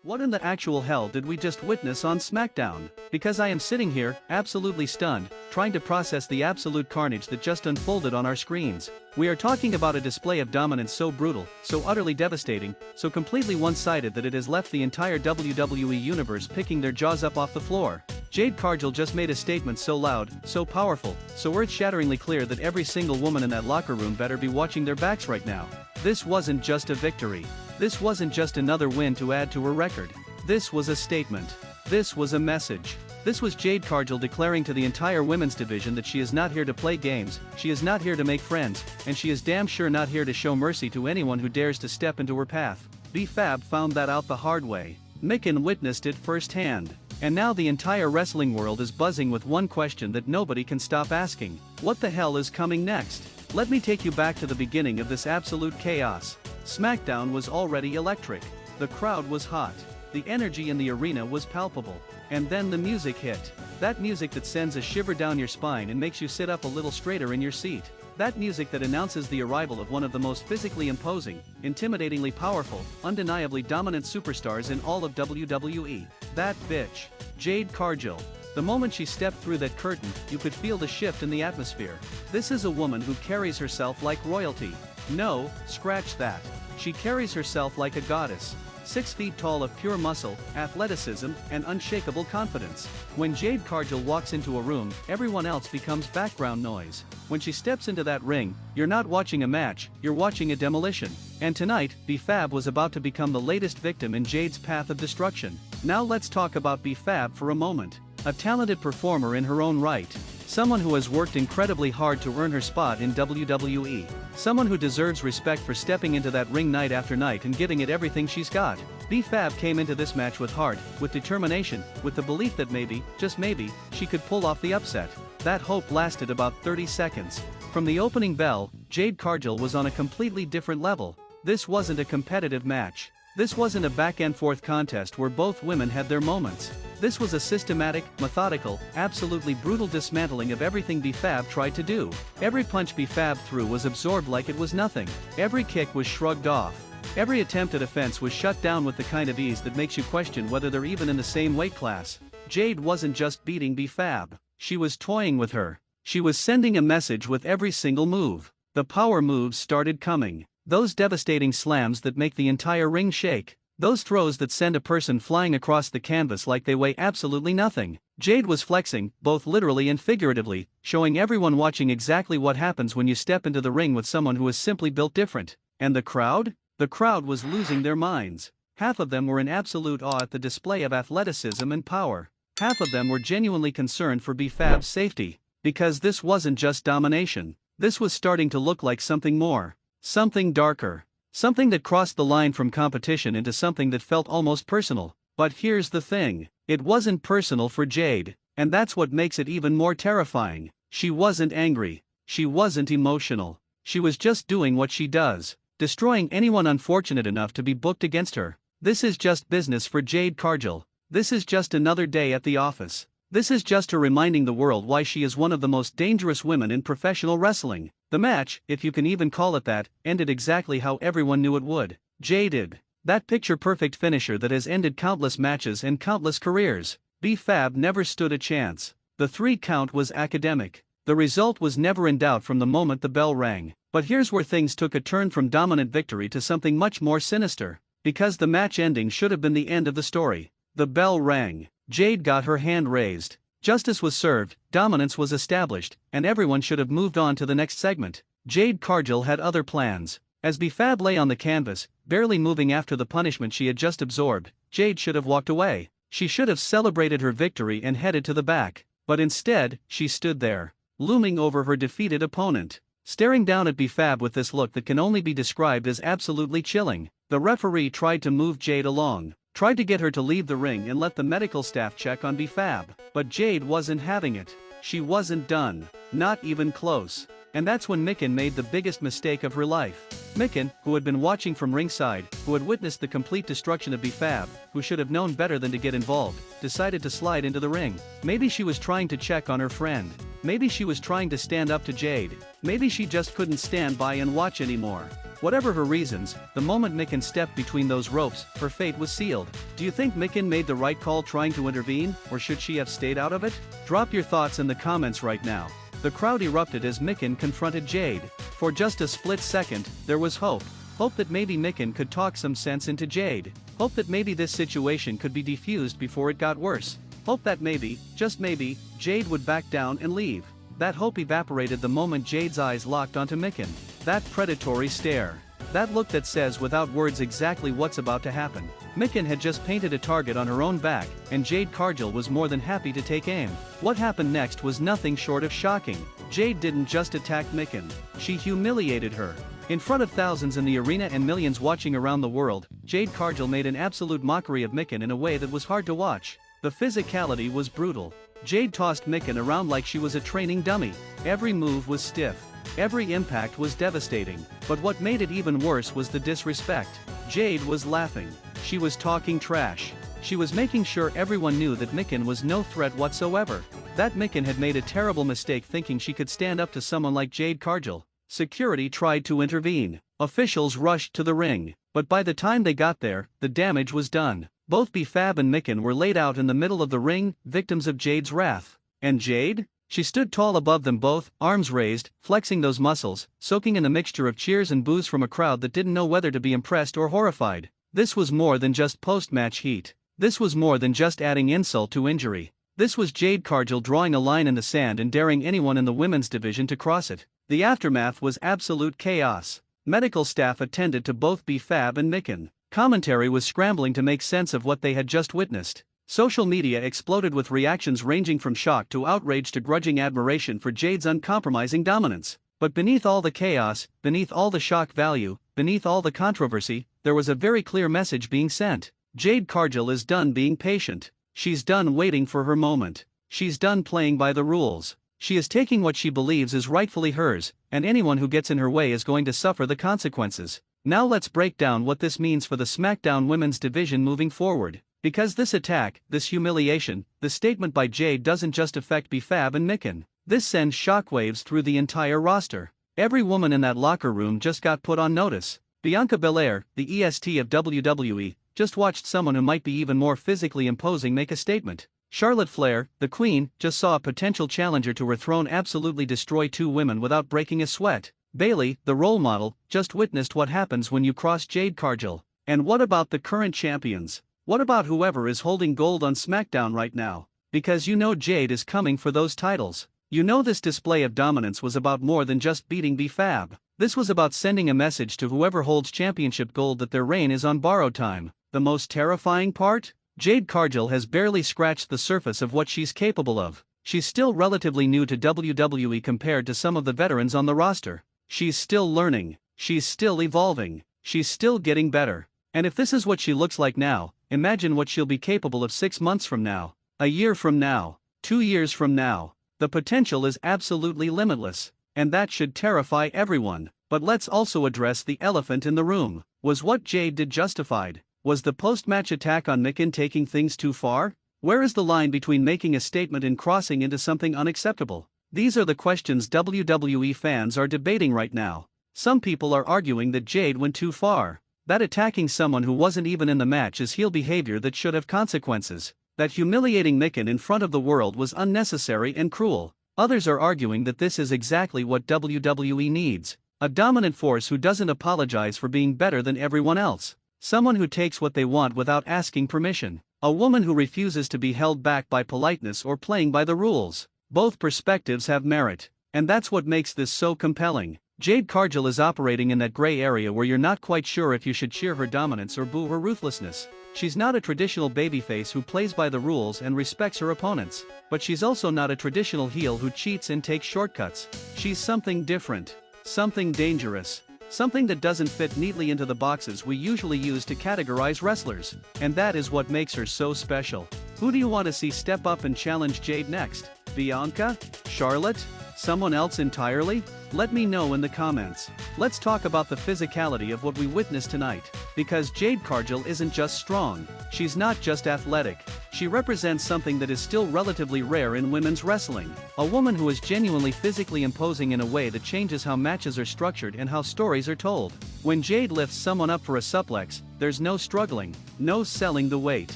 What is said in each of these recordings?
What in the actual hell did we just witness on SmackDown? Because I am sitting here, absolutely stunned, trying to process the absolute carnage that just unfolded on our screens. We are talking about a display of dominance so brutal, so utterly devastating, so completely one-sided that it has left the entire WWE universe picking their jaws up off the floor. Jade Cargill just made a statement so loud, so powerful, so earth-shatteringly clear that every single woman in that locker room better be watching their backs right now. This wasn't just a victory. This wasn't just another win to add to her record. This was a statement. This was a message. This was Jade Cargill declaring to the entire women's division that she is not here to play games, she is not here to make friends, and she is damn sure not here to show mercy to anyone who dares to step into her path. B-Fab found that out the hard way. Michin witnessed it firsthand. And now the entire wrestling world is buzzing with one question that nobody can stop asking. What the hell is coming next? Let me take you back to the beginning of this absolute chaos. SmackDown was already electric. The crowd was hot. The energy in the arena was palpable. And then the music hit. That music that sends a shiver down your spine and makes you sit up a little straighter in your seat. That music that announces the arrival of one of the most physically imposing, intimidatingly powerful, undeniably dominant superstars in all of WWE. That bitch. Jade Cargill. The moment she stepped through that curtain, you could feel the shift in the atmosphere. This is a woman who carries herself like royalty. No, scratch that. She carries herself like a goddess. 6 feet tall of pure muscle, athleticism, and unshakable confidence. When Jade Cargill walks into a room, everyone else becomes background noise. When she steps into that ring, you're not watching a match, you're watching a demolition. And tonight, B-Fab was about to become the latest victim in Jade's path of destruction. Now let's talk about B-Fab for a moment. A talented performer in her own right. Someone who has worked incredibly hard to earn her spot in WWE. Someone who deserves respect for stepping into that ring night after night and giving it everything she's got. B-Fab came into this match with heart, with determination, with the belief that maybe, just maybe, she could pull off the upset. That hope lasted about 30 seconds. From the opening bell, Jade Cargill was on a completely different level. This wasn't a competitive match. This wasn't a back-and-forth contest where both women had their moments. This was a systematic, methodical, absolutely brutal dismantling of everything B-Fab tried to do. Every punch B-Fab threw was absorbed like it was nothing. Every kick was shrugged off. Every attempt at offense was shut down with the kind of ease that makes you question whether they're even in the same weight class. Jade wasn't just beating B-Fab. She was toying with her. She was sending a message with every single move. The power moves started coming. Those devastating slams that make the entire ring shake. Those throws that send a person flying across the canvas like they weigh absolutely nothing. Jade was flexing, both literally and figuratively, showing everyone watching exactly what happens when you step into the ring with someone who is simply built different. And the crowd? The crowd was losing their minds. Half of them were in absolute awe at the display of athleticism and power. Half of them were genuinely concerned for B-Fab's safety. Because this wasn't just domination. This was starting to look like something more. Something darker. Something that crossed the line from competition into something that felt almost personal. But here's the thing. It wasn't personal for Jade. And that's what makes it even more terrifying. She wasn't angry. She wasn't emotional. She was just doing what she does. Destroying anyone unfortunate enough to be booked against her. This is just business for Jade Cargill. This is just another day at the office. This is just her reminding the world why she is one of the most dangerous women in professional wrestling. The match, if you can even call it that, ended exactly how everyone knew it would. Jaded. That picture-perfect finisher that has ended countless matches and countless careers. B-Fab never stood a chance. The 3 count was academic. The result was never in doubt from the moment the bell rang. But here's where things took a turn from dominant victory to something much more sinister. Because the match ending should have been the end of the story. The bell rang. Jade got her hand raised. Justice was served, dominance was established, and everyone should have moved on to the next segment. Jade Cargill had other plans. As B-Fab lay on the canvas, barely moving after the punishment she had just absorbed, Jade should have walked away. She should have celebrated her victory and headed to the back. But instead, she stood there, looming over her defeated opponent, staring down at B-Fab with this look that can only be described as absolutely chilling. The referee tried to move Jade along. Tried to get her to leave the ring and let the medical staff check on B-Fab. But Jade wasn't having it. She wasn't done. Not even close. And that's when Michin made the biggest mistake of her life. Michin, who had been watching from ringside, who had witnessed the complete destruction of B-Fab, who should have known better than to get involved, decided to slide into the ring. Maybe she was trying to check on her friend. Maybe she was trying to stand up to Jade. Maybe she just couldn't stand by and watch anymore. Whatever her reasons, the moment Michin stepped between those ropes, her fate was sealed. Do you think Michin made the right call trying to intervene, or should she have stayed out of it? Drop your thoughts in the comments right now. The crowd erupted as Michin confronted Jade. For just a split second, there was hope. Hope that maybe Michin could talk some sense into Jade. Hope that maybe this situation could be defused before it got worse. Hope that maybe, just maybe, Jade would back down and leave. That hope evaporated the moment Jade's eyes locked onto Michin. That predatory stare. That look that says without words exactly what's about to happen. Michin had just painted a target on her own back, and Jade Cargill was more than happy to take aim. What happened next was nothing short of shocking. Jade didn't just attack Michin. She humiliated her. In front of thousands in the arena and millions watching around the world, Jade Cargill made an absolute mockery of Michin in a way that was hard to watch. The physicality was brutal. Jade tossed Michin around like she was a training dummy. Every move was stiff. Every impact was devastating. But what made it even worse was the disrespect. Jade was laughing. She was talking trash. She was making sure everyone knew that Michin was no threat whatsoever. That Michin had made a terrible mistake thinking she could stand up to someone like Jade Cargill. Security tried to intervene. Officials rushed to the ring. But by the time they got there, the damage was done. Both B-Fab and Michin were laid out in the middle of the ring, victims of Jade's wrath. And Jade? She stood tall above them both, arms raised, flexing those muscles, soaking in a mixture of cheers and boos from a crowd that didn't know whether to be impressed or horrified. This was more than just post-match heat. This was more than just adding insult to injury. This was Jade Cargill drawing a line in the sand and daring anyone in the women's division to cross it. The aftermath was absolute chaos. Medical staff attended to both B-Fab and Michin. Commentary was scrambling to make sense of what they had just witnessed. Social media exploded with reactions ranging from shock to outrage to grudging admiration for Jade's uncompromising dominance. But beneath all the chaos, beneath all the shock value, beneath all the controversy, there was a very clear message being sent. Jade Cargill is done being patient. She's done waiting for her moment. She's done playing by the rules. She is taking what she believes is rightfully hers, and anyone who gets in her way is going to suffer the consequences. Now let's break down what this means for the SmackDown women's division moving forward. Because this attack, this humiliation, this statement by Jade doesn't just affect B-Fab and Michin. This sends shockwaves through the entire roster. Every woman in that locker room just got put on notice. Bianca Belair, the EST of WWE, just watched someone who might be even more physically imposing make a statement. Charlotte Flair, the Queen, just saw a potential challenger to her throne absolutely destroy two women without breaking a sweat. Bayley, the role model, just witnessed what happens when you cross Jade Cargill. And what about the current champions? What about whoever is holding gold on SmackDown right now? Because you know Jade is coming for those titles. You know this display of dominance was about more than just beating B-Fab. This was about sending a message to whoever holds championship gold that their reign is on borrowed time. The most terrifying part? Jade Cargill has barely scratched the surface of what she's capable of. She's still relatively new to WWE compared to some of the veterans on the roster. She's still learning. She's still evolving. She's still getting better. And if this is what she looks like now, imagine what she'll be capable of 6 months from now, a year from now, 2 years from now. The potential is absolutely limitless. And that should terrify everyone. But let's also address the elephant in the room. Was what Jade did justified? Was the post-match attack on Michin taking things too far? Where is the line between making a statement and crossing into something unacceptable? These are the questions WWE fans are debating right now. Some people are arguing that Jade went too far. That attacking someone who wasn't even in the match is heel behavior that should have consequences. That humiliating Michin in front of the world was unnecessary and cruel. Others are arguing that this is exactly what WWE needs. A dominant force who doesn't apologize for being better than everyone else. Someone who takes what they want without asking permission. A woman who refuses to be held back by politeness or playing by the rules. Both perspectives have merit. And that's what makes this so compelling. Jade Cargill is operating in that gray area where you're not quite sure if you should cheer her dominance or boo her ruthlessness. She's not a traditional babyface who plays by the rules and respects her opponents. But she's also not a traditional heel who cheats and takes shortcuts. She's something different. Something dangerous. Something that doesn't fit neatly into the boxes we usually use to categorize wrestlers. And that is what makes her so special. Who do you want to see step up and challenge Jade next? Bianca? Charlotte? Someone else entirely? Let me know in the comments. Let's talk about the physicality of what we witnessed tonight. Because Jade Cargill isn't just strong, she's not just athletic. She represents something that is still relatively rare in women's wrestling. A woman who is genuinely physically imposing in a way that changes how matches are structured and how stories are told. When Jade lifts someone up for a suplex, there's no struggling, no selling the weight.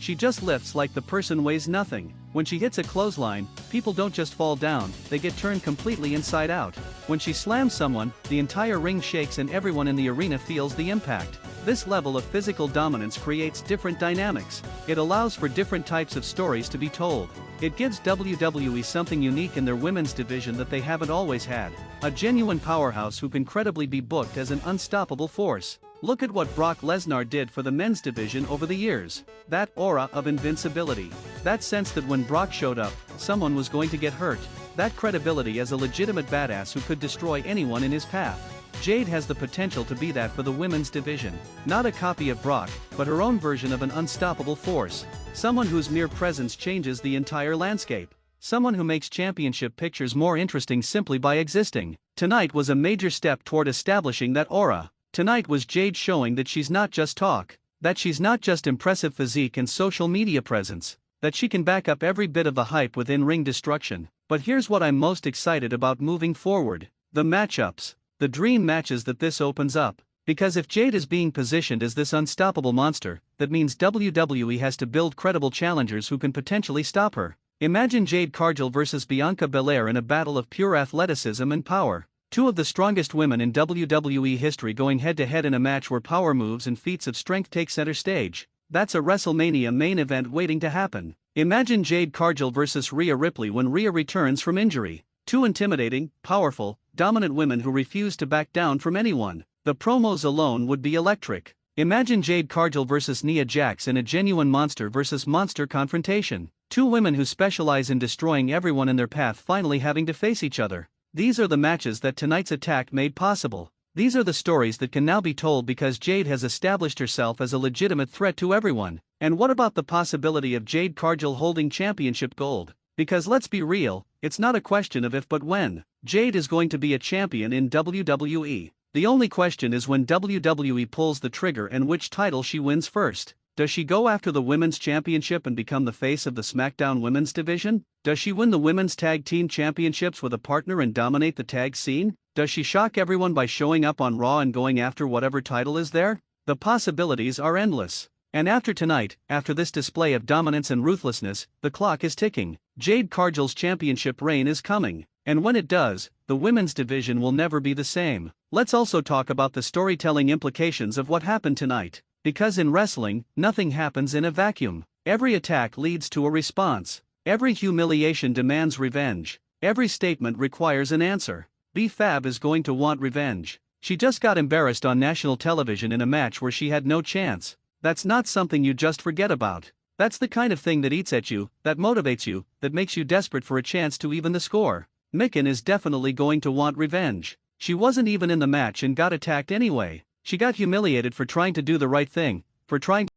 She just lifts like the person weighs nothing. When she hits a clothesline, people don't just fall down, they get turned completely inside out. When she slams someone, the entire ring shakes and everyone in the arena feels the impact. This level of physical dominance creates different dynamics. It allows for different types of stories to be told. It gives WWE something unique in their women's division that they haven't always had. A genuine powerhouse who can credibly be booked as an unstoppable force. Look at what Brock Lesnar did for the men's division over the years. That aura of invincibility. That sense that when Brock showed up, someone was going to get hurt. That credibility as a legitimate badass who could destroy anyone in his path. Jade has the potential to be that for the women's division. Not a copy of Brock, but her own version of an unstoppable force. Someone whose mere presence changes the entire landscape. Someone who makes championship pictures more interesting simply by existing. Tonight was a major step toward establishing that aura. Tonight was Jade showing that she's not just talk, that she's not just impressive physique and social media presence, that she can back up every bit of the hype with in-ring destruction. But here's what I'm most excited about moving forward. The matchups. The dream matches that this opens up. Because if Jade is being positioned as this unstoppable monster, that means WWE has to build credible challengers who can potentially stop her. Imagine Jade Cargill versus Bianca Belair in a battle of pure athleticism and power. Two of the strongest women in WWE history going head-to-head in a match where power moves and feats of strength take center stage. That's a WrestleMania main event waiting to happen. Imagine Jade Cargill versus Rhea Ripley when Rhea returns from injury. Two intimidating, powerful, dominant women who refuse to back down from anyone. The promos alone would be electric. Imagine Jade Cargill versus Nia Jax in a genuine monster versus monster confrontation. Two women who specialize in destroying everyone in their path finally having to face each other. These are the matches that tonight's attack made possible. These are the stories that can now be told because Jade has established herself as a legitimate threat to everyone. And what about the possibility of Jade Cargill holding championship gold? Because let's be real, it's not a question of if but when. Jade is going to be a champion in WWE. The only question is when WWE pulls the trigger and which title she wins first. Does she go after the Women's Championship and become the face of the SmackDown Women's division? Does she win the Women's Tag Team Championships with a partner and dominate the tag scene? Does she shock everyone by showing up on Raw and going after whatever title is there? The possibilities are endless. And after tonight, after this display of dominance and ruthlessness, the clock is ticking. Jade Cargill's championship reign is coming. And when it does, the women's division will never be the same. Let's also talk about the storytelling implications of what happened tonight. Because in wrestling, nothing happens in a vacuum. Every attack leads to a response. Every humiliation demands revenge. Every statement requires an answer. B-Fab is going to want revenge. She just got embarrassed on national television in a match where she had no chance. That's not something you just forget about. That's the kind of thing that eats at you, that motivates you, that makes you desperate for a chance to even the score. Michin is definitely going to want revenge. She wasn't even in the match and got attacked anyway. She got humiliated for trying to do the right thing, for trying